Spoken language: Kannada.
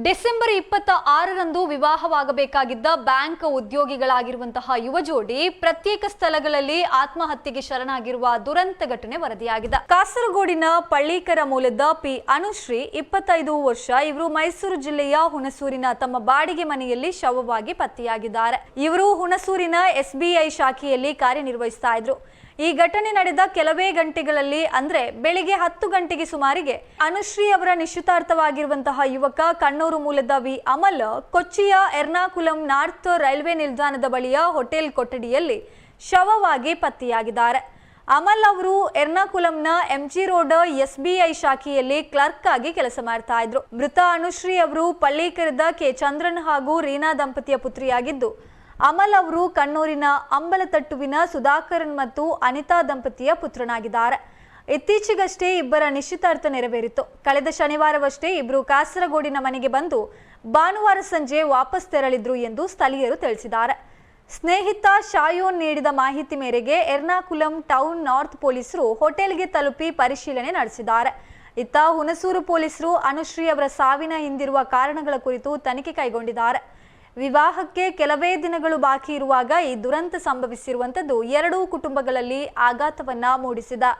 ಡಿಸೆಂಬರ್ 26ರಂದು ವಿವಾಹವಾಗಬೇಕಾಗಿದ್ದ ಬ್ಯಾಂಕ್ ಉದ್ಯೋಗಿಗಳಾಗಿರುವಂತಹ ಯುವ ಜೋಡಿ ಪ್ರತ್ಯೇಕ ಸ್ಥಳಗಳಲ್ಲಿ ಆತ್ಮಹತ್ಯೆಗೆ ಶರಣಾಗಿರುವ ದುರಂತ ಘಟನೆ ವರದಿಯಾಗಿದೆ. ಕಾಸರಗೋಡಿನ ಪಳ್ಳಿಕರ ಮೂಲದ ಪಿ ಅನುಶ್ರೀ 25 ವರ್ಷ. ಇವರು ಮೈಸೂರು ಜಿಲ್ಲೆಯ ಹುಣಸೂರಿನ ತಮ್ಮ ಬಾಡಿಗೆ ಮನೆಯಲ್ಲಿ ಶವವಾಗಿ ಪತ್ತೆಯಾಗಿದ್ದಾರೆ. ಇವರು ಹುಣಸೂರಿನ SBI ಶಾಖೆಯಲ್ಲಿ ಕಾರ್ಯನಿರ್ವಹಿಸ್ತಾ ಇದ್ರು. ಈ ಘಟನೆ ನಡೆದ ಕೆಲವೇ ಗಂಟೆಗಳಲ್ಲಿ ಅಂದ್ರೆ ಬೆಳಿಗ್ಗೆ 10 ಗಂಟೆಗೆ ಸುಮಾರಿಗೆ ಅನುಶ್ರೀ ಅವರ ನಿಶ್ಚಿತಾರ್ಥವಾಗಿರುವಂತಹ ಯುವಕ ಕಣ್ಣೂರು ಮೂಲದ V Amal ಕೊಚ್ಚಿಯ Ernakulam north railway ನಿಲ್ದಾಣದ ಬಳಿಯ ಹೋಟೆಲ್ ಕೊಠಡಿಯಲ್ಲಿ ಶವವಾಗಿ ಪತ್ತೆಯಾಗಿದ್ದಾರೆ. ಅಮಲ್ ಅವರು ಎರ್ನಾಕುಲಂನ MG ರೋಡ್ SBI ಶಾಖೆಯಲ್ಲಿ ಕ್ಲರ್ಕ್ ಆಗಿ ಕೆಲಸ ಮಾಡ್ತಾ ಇದ್ರು. ಮೃತ ಅನುಶ್ರೀ ಅವರು ಪಳ್ಳಿಕರದ ಕೆ ಚಂದ್ರನ್ ಹಾಗೂ ರೀನಾ ದಂಪತಿಯ ಪುತ್ರಿಯಾಗಿದ್ದು, ಅಮಲ್ ಅವರು ಕಣ್ಣೂರಿನ ಅಂಬಲತಟ್ಟುವಿನ ಸುಧಾಕರನ್ ಮತ್ತು ಅನಿತಾ ದಂಪತಿಯ ಪುತ್ರನಾಗಿದ್ದಾರೆ. ಇತ್ತೀಚೆಗಷ್ಟೇ ಇಬ್ಬರ ನಿಶ್ಚಿತಾರ್ಥ ನೆರವೇರಿತು. ಕಳೆದ ಶನಿವಾರವಷ್ಟೇ ಇಬ್ಬರು ಕಾಸರಗೋಡಿನ ಮನೆಗೆ ಬಂದು ಭಾನುವಾರ ಸಂಜೆ ವಾಪಸ್ ತೆರಳಿದ್ರು ಎಂದು ಸ್ಥಳೀಯರು ತಿಳಿಸಿದ್ದಾರೆ. ಸ್ನೇಹಿತ ಶಾಯೋನ್ ನೀಡಿದ ಮಾಹಿತಿ ಮೇರೆಗೆ ಎರ್ನಾಕುಲಂ ಟೌನ್ ನಾರ್ತ್ ಪೊಲೀಸರು ಹೋಟೆಲ್ಗೆ ತಲುಪಿ ಪರಿಶೀಲನೆ ನಡೆಸಿದ್ದಾರೆ. ಇತ್ತ ಹುಣಸೂರು ಪೊಲೀಸರು ಅನುಶ್ರೀ ಅವರ ಸಾವಿನ ಹಿಂದಿರುವ ಕಾರಣಗಳ ಕುರಿತು ತನಿಖೆ ಕೈಗೊಂಡಿದ್ದಾರೆ. ವಿವಾಹಕ್ಕೆ ಕೆಲವೇ ದಿನಗಳು ಬಾಕಿ ಇರುವಾಗ ಈ ದುರಂತ ಸಂಭವಿಸಿರುವಂತದ್ದು ಎರಡೂ ಕುಟುಂಬಗಳಲ್ಲಿ ಆಘಾತವನ್ನ ಮೂಡಿಸಿದೆ.